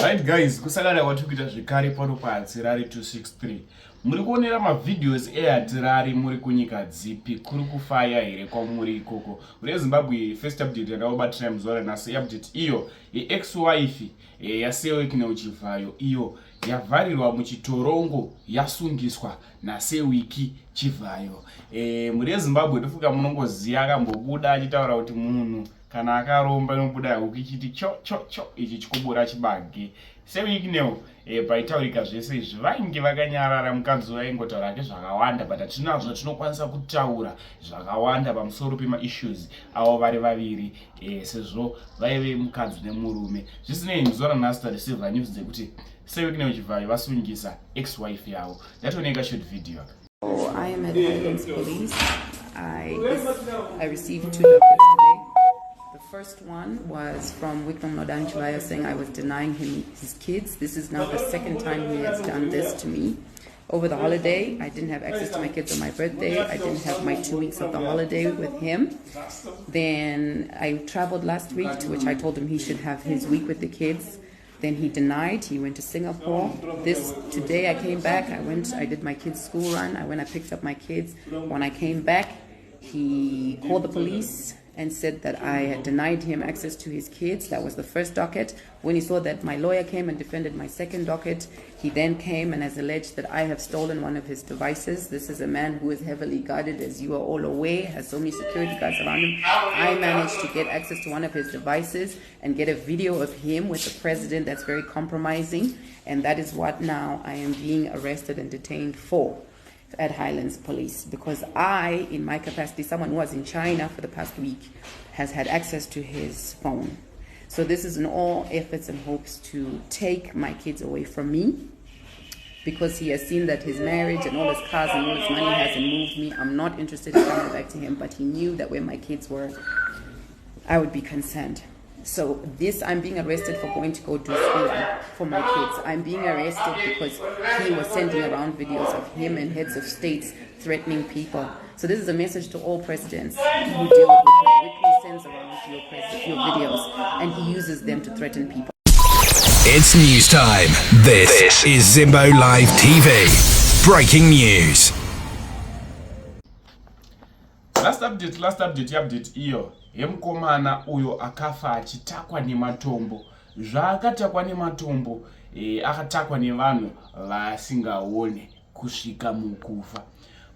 Right guys, kusakara kwatikuita zvekare pano paHatsirari 263. Muri kuonera mavideos eHatsirari muri kunyika dzipi? Kuri kufaya here kwamuri ikoko? Muri Zimbabwe first update yandakabatira muzuva ranhasi update iyo ex-wife yaSewekineu Chivhayo iyo yavharirwa muchitorongo yasungiswa naSewiki Chivhayo. Muri Zimbabwe tofuka munongoziya akambobuda achitaura kuti munhu kana akaromba inobuda huku ichiti cho ichi chikubura chibage. Sewekineu paitaurika zvese izvi vainge vakanyarara. Mukadzi waingotaura hake zvakawanda, but hatinazvo tinokwanisa kutaura zvakawanda pamusoro pemaissues avo vari vaviri sezvo vaive mukadzi nemurume. Zvisinei muzuva ranhasi tareceiva news dzekuti Sewekineu Chivhayo vasungisa ex-wife yavo. Ndatoneka short video. I am at Highlands Police. I received 2 documents today. The first one was from Wickham Nodan Chivhayo saying I was denying him his kids. This is now the second time he has done this to me. Over the holiday, I didn't have access to my kids on my birthday. I didn't have my 2 weeks of the holiday with him. Then I traveled last week, to which I told him he should have his week with the kids. Then he denied. He went to Singapore. Today I came back. I did my kids' school run. I picked up my kids. When I came back, he called the police and said that I had denied him access to his kids. That was the first docket. When he saw that my lawyer came and defended my second docket, he then came and has alleged that I have stolen one of his devices. This is a man who is heavily guarded, as you are all aware, has so many security guards around him. I managed to get access to one of his devices and get a video of him with the president that's very compromising, and that is what now I am being arrested and detained for at Highlands Police, because I, in my capacity, someone who was in China for the past week, has had access to his phone. So this is in all efforts and hopes to take my kids away from me, because he has seen that his marriage and all his cars and all his money hasn't moved me. I'm not interested in coming back to him, but he knew that where my kids were, I would be concerned. So I'm being arrested for going to go do school for my kids. I'm being arrested because he was sending around videos of him and heads of states threatening people. So this is a message to all presidents who deal with me. Whitney sends around your videos and he uses them to threaten people. It's news time. This is Zimbo Live TV. Breaking news. Last update iyo yemukomana uyo akafa achitakwa nematombo. Zvaakatakwa nematombo akatakwa nevanhu vasingaone kusvika mukufa.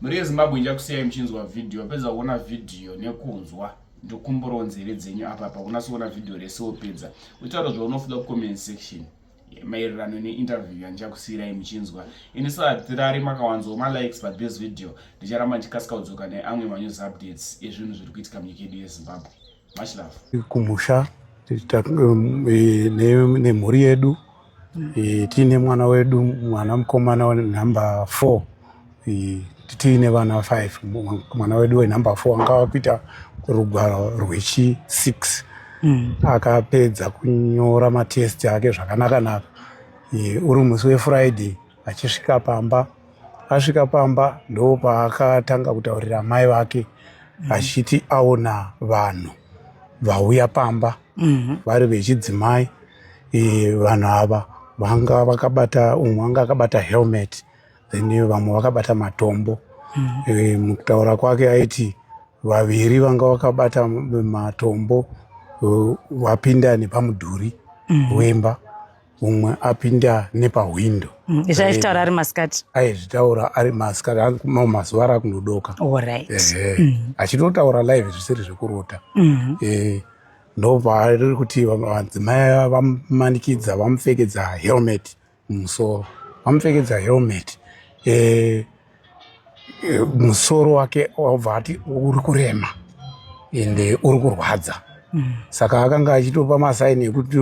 Muri Zimbabwe njakusiyai muchinzwa video, wapedza kuona video nekunzwa ndokumboronzere dzenyu apa unasona video resopedza. Utaura zvaunofuda comment section maererano neinterview yanjakusiyirai muchinzwa. Ini saHatsirari makawanzo likes pa this video. Ndicharamba ndikasika kudzoka neamwe manews updates ezvinhu zviri kuitika munyika yedu yeZimbabwe. Much love. Kumusha nemhuri yedu, tiine mwana wedu, mwana mukomana number 4, tiine vana 5. Mwana wedu wenumber 4 anga wapita kurugwaro rwechi6. Akapedza kunyora matest ake zvakanaka. Uri musi weFriday achisvika pamba. Asvika pamba ndo paakatanga kutaurira mai vake achiti aona vanhu vauya pamba vari vechidzimai. Vanhu ava vanga vakabata, umwe anga akabata helmet, then vamwe vakabata matombo. Mukutaura kwake aiti vaviri vanga vakabata matombo wapinda nepamudhuri wemba, umwe apinda nepahwindo. Izvaitaura ari masikati? Aizvitaura ari masikati, mazuva rakunodoka. Achitotaura live zvisiri zvekurota. Ndo paari kuti vadzimai vamanikidza vamupfekedza helmet mumusoro. Vamupfekedza helmet. Musoro wake wabva ati uri kurema ende uri kurwadza. Saka akanga achitopa masaini ekuti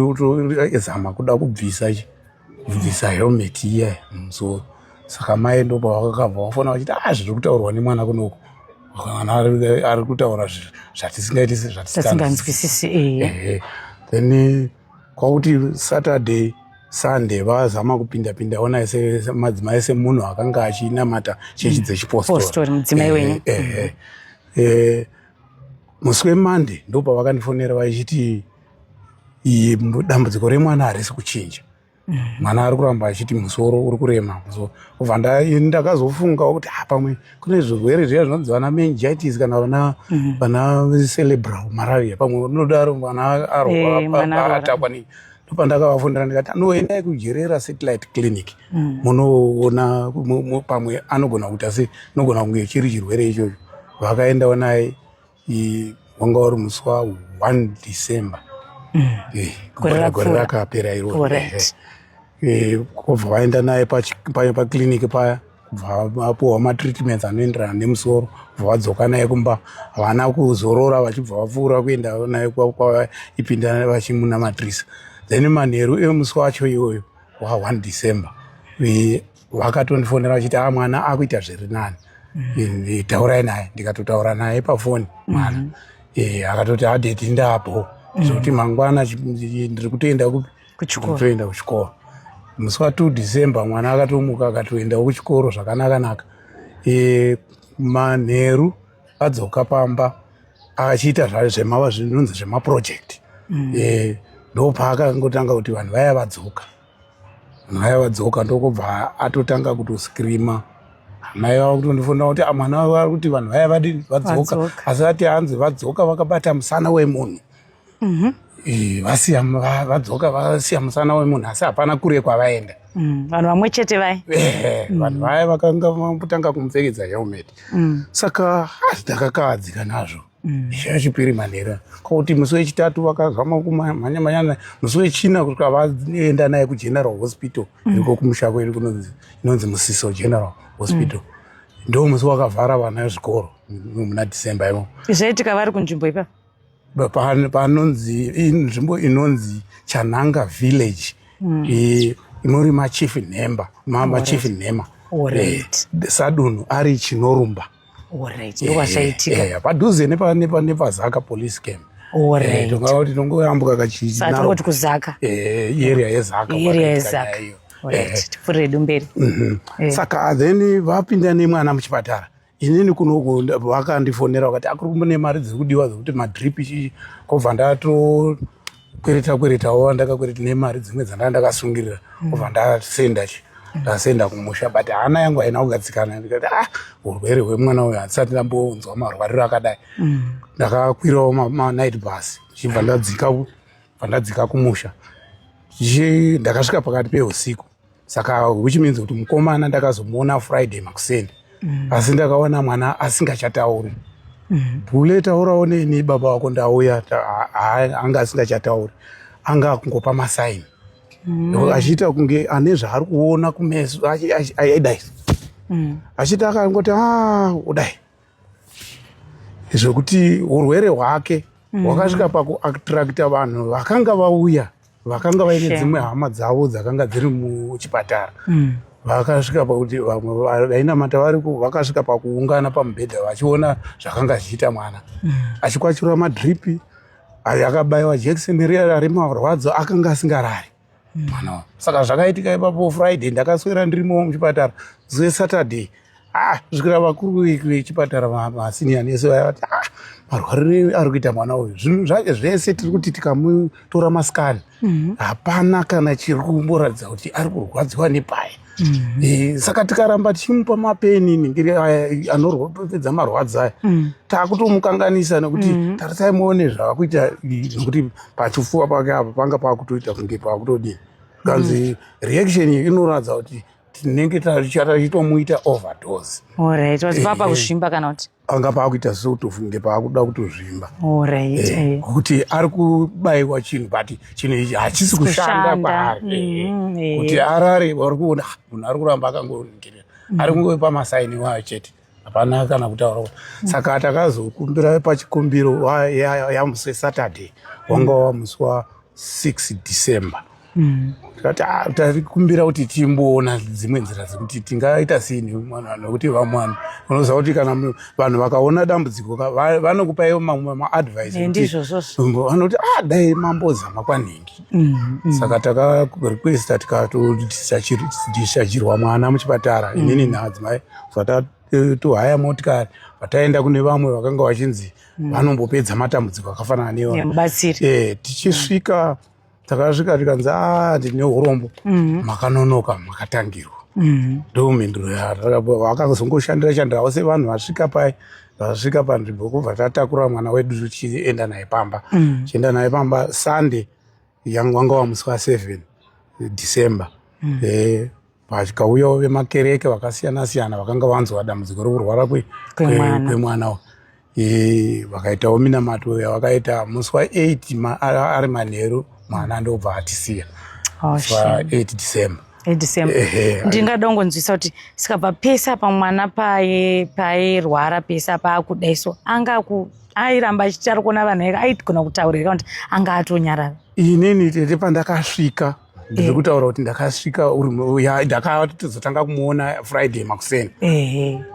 zama kuda kubvisa helmet iya mumusoro. Saka mai ndo pavakabva vafona vachiti zviri kutaurwa nemwana kunoku. Mwana ari kutaura zvatisingaiti zvatisingazwisisi. Then kwakuti Saturday Sunday vazama kupinda ona madzimai semunhu akanga achinamata chechi dzechipostori. Mudzimai wenyu. Musi weMonday ndo pavakandifonera vachiti dambudziko remwana harisi kuchinja. mwana ari kuramba achiti musoro uri kurema. So ubva ndakazofunga kuti pamwe kune zvirwere zviya zvinonzi vana meningitis kana vana cerebral malaria, pamwe unodaro mwana aroatakwa nei. Ndopandakavafundira ndikati anoendai kujerera satellite clinic munoona pamwe anogona kuti asi inogona kunge chiri chirwere ichocho. Vakaendawo naye wanga uri musi wa1 December gore rakapera iroro. Kubva vaenda naye paclinic paya, kubva vapuwa matreatments anoenderana nemusoro, kubva vadzoka naye kumba. Havana kuzorora vachibva vapfuura kuenda naye kwaipinda vachimuna-matirisa. Then manheru emusi wacho iyoyo wa1 December vakatondifonera vachiti mwana akuita zviri nani, taurai naye. Ndikatotaura naye pafoni mwana akatoti adeti ndapo zvokuti mangwana ndiri kutoenda kuchikoro. Musi wa2 December mwana akatomuka akatoendawo kuchikoro zvakanaka. Manheru adzoka pamba achiita zvinonzi zvemaproject. Ndopaakangotanga kuti vanhu vaya vadzoka ndokubva atotanga kutoskrima. Mai vava kutondifonera kuti mwana wavo ari kuti vanhu vaya vadzoka, asi ati hanzi vadzoka vakabata musana wemunhu. Vadzoka vasiya musana wemunhu, asi hapana kure kwavaenda. Vanhu vamwe chete vai vanhu vaya vakanga vambotanga kumupfekedza helmet. Saka ndakakavadzika nazvo. Izvo chipiri manheru kuti musi wechitatu vakazama kumhanya musi wechina kusvika vaenda naye kugeneral hospital iriko kumusha kwedu inonzi Musiso General Hospital. Ndo musi wakavhara vana vezvikoro muna December imo. Zvaitika vari kunzvimbo ipa panonzi nzvimbo inonzi Chananga Village inori machief nhemba Sadunu ari Chinorumba. Padhuze nepazaka police camp. Tongati tongoyambuka kachitoti kuzaka area yezaka. Tipfuredu mberi. Saka then vapinda nemwana muchipatara. Inini kuno vakandifonera vakati akuri mari dziri kudiwa dzokuti madrip kobva ndatokwiritawo ndakakwereta nemari dzimwe dzandakasungirira kobva ndasenda kumusha, but hana yangu haina kugadzikana. Ndikati urwere hwemwana uyu handisati ndambonzwa marwariro akadai. Ndakakwirawo night bus chibva ndadzika kumusha. Ndakasvika pakati peusiku, saka which means kuti mukomana ndakazomuona Friday makuseni, asi ndakaona mwana asingachatauri. Buletaurawo neni baba wako ndauya, anga asingachatauri, anga kungopa masaini. Achiita kunge ane zvaari kuona kumeso aidai. Achiita akangoti udai. Zvokuti urwere hwake hwakasvika pakuattracta vanhu vakanga vauya, vakanga vaine dzimwe hama dzavo dzakanga dziri muchipatara. Vakasvika pakuti vamwe vainamata variko vakasvika pakuungana pamubhedha vachiona zvakanga zvichiita mwana. Achikwachura madripi, akabayiwa jekiseni riya remarwadzo akanga asingarari. Saka zvakaitika ipapo Friday ndakaswera ndirimo muchipatara. Zuve Saturday zvikira vakuru vechipatara masiniya nesi vati marwariro ari kuita mwana uyu, zvinhu zvake zvese tiri kuti tikamutora masikani hapana kana chiri kumboratidza kuti ari kurwadziwa nepai. Saka tikaramba tichimupa mapeni ningiri anopedza marwadzo aya takutomukanganisa nekuti tarisai muone zvavakuita, nokuti pachifuva pake apa panga pakutoita kunge pakutodini kanzi reaction inoratidza kuti tinenge tichitomuita overdose. Papa kuzvimba kana kuti anga pakuita sotofunge pakuda kutozvimba. Kuti ari kubayiwa chinhu but chinhu ichi hachisi kushanda kwaari. Kuti arare vari kuona munhu ari kuramba akangoningirira, ari kungopa masaini wayo chete, hapana kana kutaura. Saka takazokumbira pachikumbiro yamusi Saturday wanga wamusi wa6 December. Tikati tarikumbira kuti timboona dzimwe nzira dzekuti tingaita sini mwana, nokuti vamwana unoziva kuti kana vanhu vakaona dambudziko vanokupaiwo mamwe maadvice vanoti dai mambozama kwanhingi. Saka takarequesta tikatodishachirwa mwana muchipatara. Inini nehadzimai vatatohaya motikari vataenda kune vamwe vakanga vachinzi vanombopedza matambudziko akafanana newa. Tichisvika takasvika tikanzi ndine urombo makanonoka makatangirwa ndo mhinduro vakazongoshandira sevanhu vasvika panzvimbo kubva tatakura mwana wedu tichienda naye pamba tichienda naye pamba Sunday wanga wamusi wa7 December pakauyawo vemakereke vakasiyana-siyana vakanga vanzwa dambudziko rokurwara kwemwana vakaitawo minamato yavakaita musi wa8 ari manheru mwana ndobva atisiya pa8 December. Ndingada kungonzwisa kuti sikabva pesa pamwana pairwara pesa paakudaiso airamba achiti ari kuona vanhu ake aigona kutaurika kuti anga atonyarara. Inini tete pandakasvika ndiri kutaura kuti ndakasvika ndakatozotanga kumuona Friday makuseni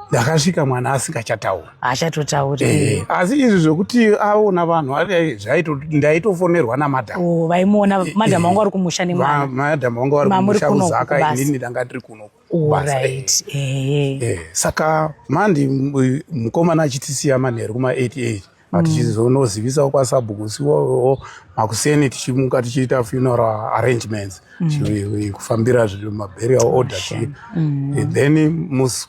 ndakasvika mwana asingachataura achatotauri asi izvi zvokuti aona vanhu ndaitofonerwa namadhamu vaimuona madhamu vanga vari kumusha nemwana madhamu vanga vari kumusha kuzaka inini ndanga ndiri kuno saka mandi mukomana achitisiya manheru kuma88 tichizonozivisawo kwasabhukusiwo makuseni tichimuka tichiita funeral arrangements kufambira maburial order then musi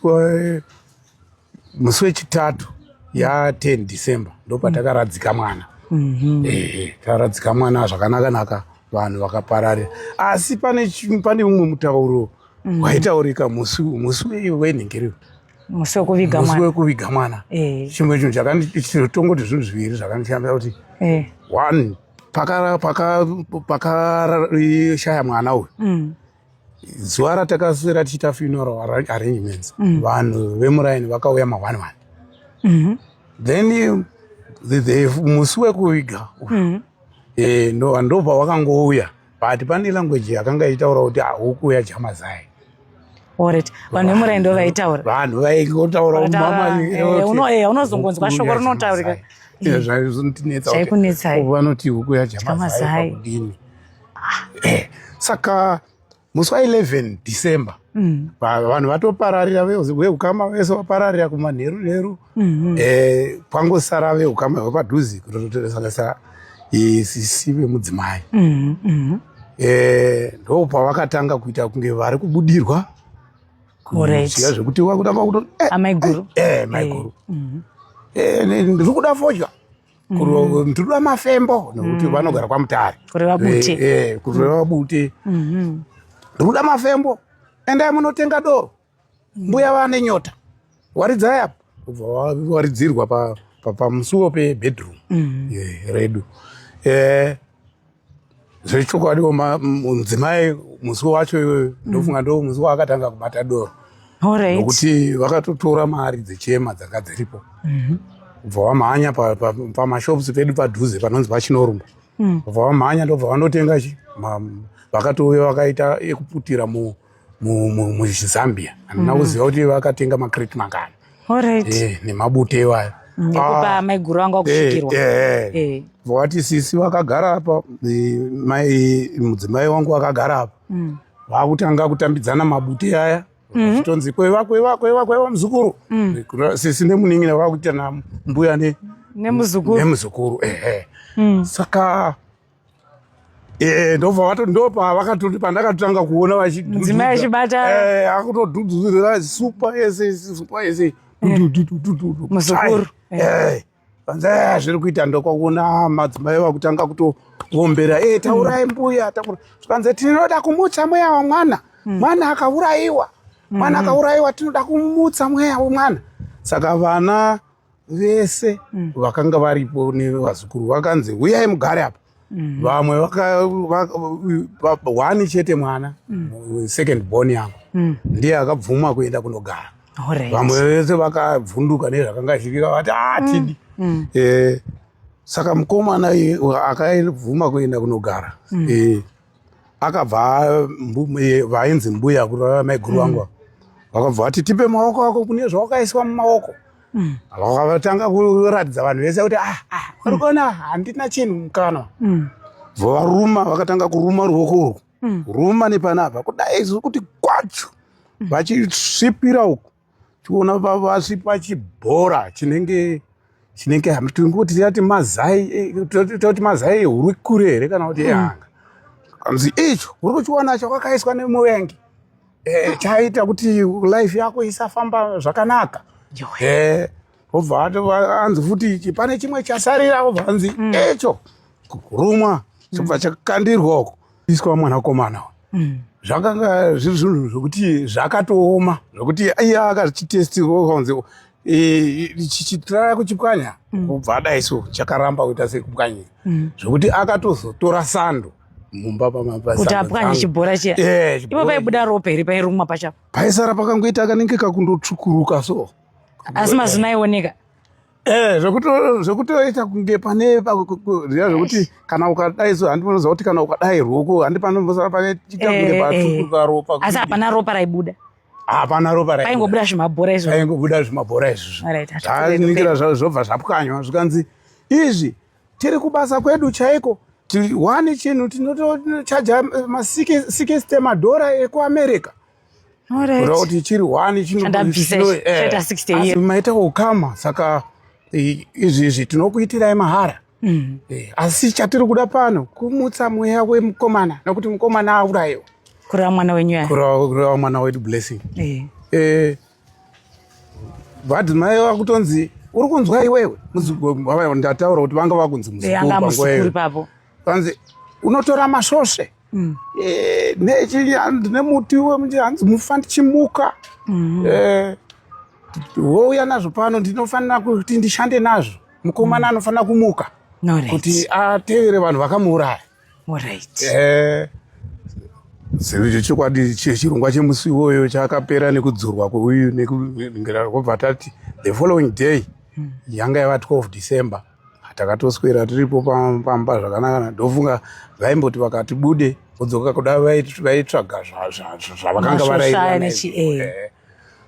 wechitatu ya10 December ndopatakaradzica mwana takaradzika mwana zvakanaka vanhu vakapararira asi pane mumwe mutauro waitaurika musi wenhingiriwo musi wekuviga mwana chimwe chinhu chakanditongoti zvinhu zviviri zvakandishambira kuti one pakarishaya mwana uyu zuva ratakaswera tichiita funeral arrangements vanhu vemuraini vakauya ma11 then musi wekuviga ndobva wakangouya but pane language yakanga ichitaura kuti haukuuya Jamazai. Alright, vanhu vemuraini ndo vaitaura. Vanhu vaingotaura unozongonzwa shoko rinotaurika. Zvaikunetsa vanoti hukuya Jamazai kudini. Saka musi wa11 December vanhu vatopararira vehukama vese vapararira kumanheru kwangosara vehukama vepadhuzi kutototeresana sisi vemudzimai ndo pavakatanga kuita kunge vari kubudirwa kuziva zvekuti wakutanga kuto maiguru ndiri kuda fodya ndiri kuda mafembo nekuti vanogara kwamutare kuti vabute ndiri kuda mafembo endai munotenga doro mbuya vane nyota waridzai apo kubva waridzirwa pamusuwo pebedroom redu zvechokwadiwo mudzimai musi wacho iwoyo ndofunga ndo musi waakatanga kubata doro nokuti vakatotora mari dzechema dzanga dziripo kubva vamhanya pamashops pedu padhuze panonzi pachinorumba kubva vamhanya ndobva vanotenga vakatouya vakaita ekuputira muZambia handina kuziva kuti vakatenga makreti mangani nemabute iwayo nekupa maiguru anga kusvikirwa vati sisi vakagara apa mudzimai wangu vakagara apa vakutanga kutambidzana mabute aya chitonzi kweva muzukuru sisi nemunin'ina vakuita nambuya nemuzukuru saka ndopavakatoti pandakatotanga kuona mudzimai achibata akutodhudhuzira supa yese muzukuru panza zviri kuita ndokwakuona madzimai vakutanga kutovombera taurai mbuya zvikanzi tinoda kumutsa mweya wamwana mwana akaurayiwa tinoda kumutsa mweya wemwana saka vana vese vakanga varipo nevazukuru vakanzi uyai mugare apa vamwe wani chete mwana second born yangu ndiye akabvuma kuenda kunogara vamwe vese vakabvunduka nezvakanga zvichika vati tidi saka mukomana akabvuma kuenda kunogara akabva vainzi mbuya kurava maiguru vangu vakabva vati tipe maoko ako kune zvawakaiswa mumaoko vakatanga kuratidza vanhu vese kuti uri kuona handina chinhu mukana varuma vakatanga kuruma ruoko urwu ruma nepanapa kudai kuti kwacho vachisvipira uku tiona vasvipa chibhora chinenge tingoti mazai hurikure here kana kuti yanga anzi icho uri kuchiona chawakaiswa nemuvengi chaita kuti life yako isafamba zvakanaka. Obva anzi futi pane chimwe chasarira, obva anzi icho kurumwa chobva chakandirwa uko iswa mwanakomana. Zvakanga zviri zvinhu zvokuti zvakatooma zvokuti iya akachitestirwa kanzi chichitara kuchipwanya kubva adaiso chakaramba kuita sekupwanyira zvokuti akatozotora sando mumba kuti apwanye chibhora chiya. Ipo paibuda ropa here pairumwa pachapo? Paisara pakangoita kanengeka kundotsvukuruka so. Asi mazino aioneka? Zvokutoita kunge pane zvokuti kana ukadaiso handinoziva kuti kana ukadai ruoko handipanombosara pane chikange patsvukuruka ropa. Asi hapana ropa raibuda? Hapana ropa raibuda. Paingobuda zvimabhora izvo? Paingobuda zvimabhora izvozvo. Zvaningira zvobva zvapwanywa zvikanzi izvi tiri kubasa kwedu chaiko wani chinhu tinotochaja $60 ekuamerica. Kura kuti chiri wani maita ukama saka izvi tinokuitirai mahara. Asi chatiri kuda pano kumutsa mweya wemukomana nekuti mukomana aurayiwa. Kureva mwana wenyu ya? Kureva mwana wedu Blessing. Vadzimai vakutonzi uri kunzwa iwewe ndataura kuti vanga vakunzi musukuru papo. Kanzi unotora masvosve nemuti hanzi mufa ndichimuka wouya nazvo pano ndinofanira kuti ndishande nazvo. Mukomana anofanira kumuka kuti atevere vanhu vakamuuraya. Chokwadi chirongwa chemusi iwoyo chakapera nekudzurwa kweuyu nekungira kwobva tati the following day yanga yava 12 December takatoswera tiripo pamba zvakanaka. Ndofunga vaimboti vakati bude vodzoka kuda vaitsvaga zvavakanga varaiva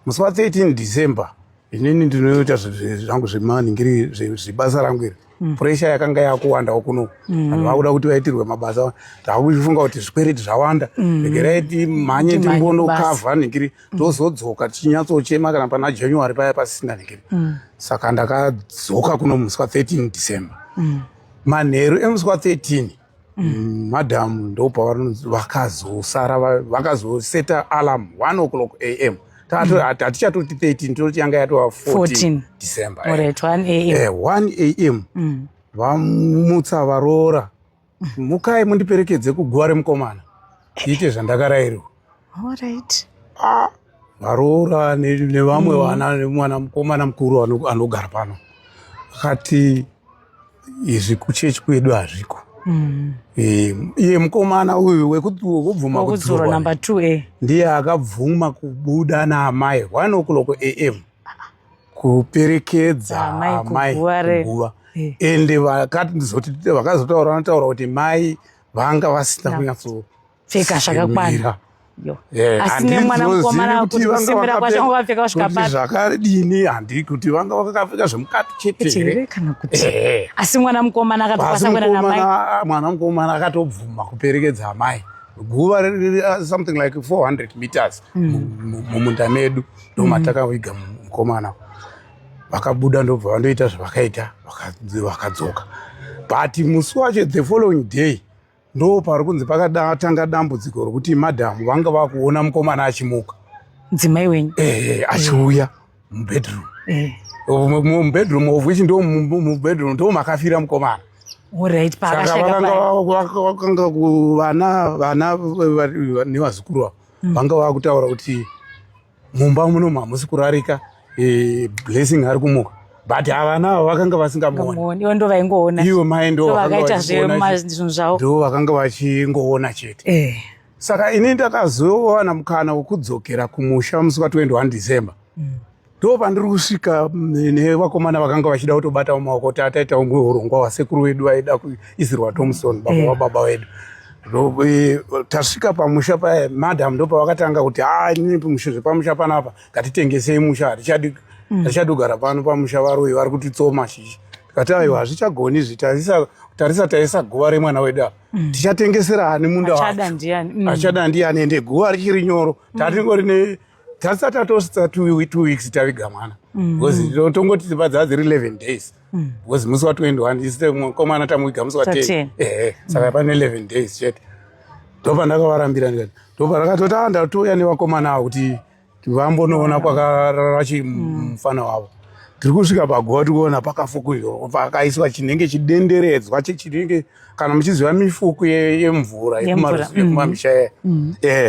musi wa 13 December. Inini ndinoita zvangu zvemaningiri zvebasa rangu iri. Puresha yakanga yakuwandawo kuno. Vanhu vakuda kuti vaitirwe mabasa. Takufunga kuti zvikwereti zvawanda. Regerai timhanye timbonokavha ningiri tozodzoka tichinyatsochema kana pana January paya pasina ningiri. Saka ndakadzoka kuno musi wa 13 December. Manheru emusi wa 13 madhamu ndopa vakazosara vakazoseta alarm 1 o'clock AM. Hatichatoti 13 toti yanga yatova 14 December. 1 AM vamutsa varoora mukai mundiperekedze kuguva remukomana iite zvandakarayirwa. Varoora nevamwe vana nemwana mukomana mukuru anogara pano akati izvi kuchechi kwedu hazviko. Iye mukomana uyu wekubvuma kudzurwa number 2 ndiye akabvuma kubuda naamai 1 o'clock AM kuperekedza amai kuguva. Ende vakazotaura vanotaura kuti mai vanga vasina kunyatsopfeka zvakakwana. Asi nemwana mukomana kuti kusimbira kwacho vakapfeka kusvika pari zvakadini handi kuti vanga vakapfeka zvemukati chete kana kuti. Asi mwana mukomana akatokwanisa kuenda namai. Mwana mukomana akatobvuma kuperekedza amai guva something like 400 meters mumunda medu ndomatakaviga mukomana. Vakabuda ndobva vandoita zvavakaita vakadzoka. But musi wacho the following day ndo pari kunzi pakatanga dambudziko rokuti madhamu vanga vakuona mukomana achimuka. Mudzimai wenyu? Achiuya mubedroom. Mubedroom of which mubedroom ndo makafira mukomana. Vakanga vana nevazukuru vanga vakutaura kuti mumba muno hamusi kurarika Blessing ari kumuka. But havana vakanga vasingamuoni. Ivo ndo vaingoona. Ivo mai ndo vakanga vachingoona chete. Saka ini ndakazowana mukana wekudzokera kumusha musi wa 21 December. Ndo pandiri kusvika nevakomana vakanga vachida kutobata mumaoko taita unge urongwa hwasekuru wedu aida kuisirwa Thompson baba wababa wedu. Tasvika pamusha paya madam ndo pavakatanga kuti pamusha panapa ngatitengesei musha hatichadi kugara pano pamusha varoyi vari kutitsoma shishi. Tikati aiwa hazvichagoni tarisa taisa guva remwana wedu tichatengesera hani munda achada ndiani ende guva richiri nyoro tasati tatosisa 2 weeks taviga mwana because tongoti dzimba dziri 11 days because musi wa 21 isite mukomana tamuiga musi wa 10 saka pane 11 days chete. ndopandakavarambira ndikati ndoparakatoti ndatouya nevakomana avo kuti vambonoona kwakarara mufana wavo. Tiri kusvika pagowa tikuona pakafukurirwa pakaiswa chinenge chidenderedzwa chinenge kana muchiziva mifuku yemvura yekumamisha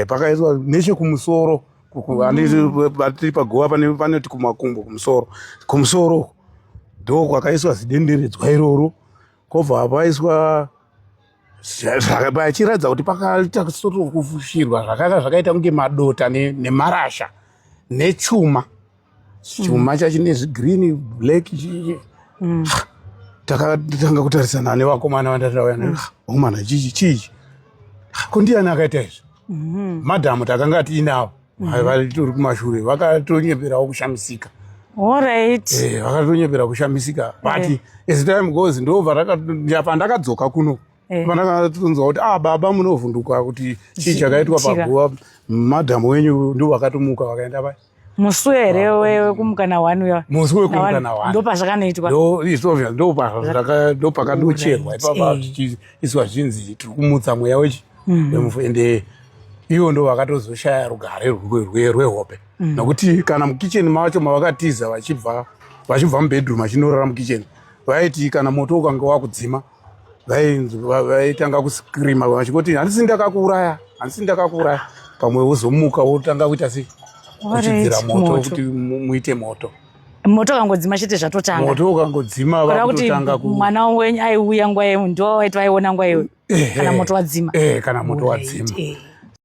pakaiswa nechekumusoro tiri pagowa panoti kumakumbo kumusoro ndo kwakaiswa zidenderedzwa iroro kobva paiswa pachiratidza kuti pakaita kufushirwa zvakaita kunge madota nemarasha nechuma chacho nezvigreen black takatanga kutarisana nevakomana vandatauya omana chii kundiani akaita izvi madhamu takanga tiinavo vari kumashure vakatonyeperawo kushamisika. Vakatonyepera kushamisika but as time goes ndobva pandakadzoka kuno pandakatonzwa kuti baba munovhunduka kuti chii chakaitwa pagowa madhamu wenyu ndo vakatomuka vakaenda pai musi here wekumuka na1 uya musi wekumuka na1 ndopazvakanoitwa ndopakadocherwa ipapa tichiiswa zvinzi tiri kumutsa mweya wechi ende ivo ndo vakatozoshaya rugare rwehope nokuti kana mukicheni macho mavakatiza vachibva mubedroom vachinorara mukicheni vaiti kana moto ukanga wakudzima vaitanga kuskrima vachingoti handisi ndakakuuraya pamwe wozomuka wotanga kuita sei uchidzira moto kuti muite moto ukangodzima chete zvatotanga moto ukangodzima vakutotanga mwana wenyu aiuya nguva ndo waiti vaiona nguva iyo kana moto wadzima kana moto wadzima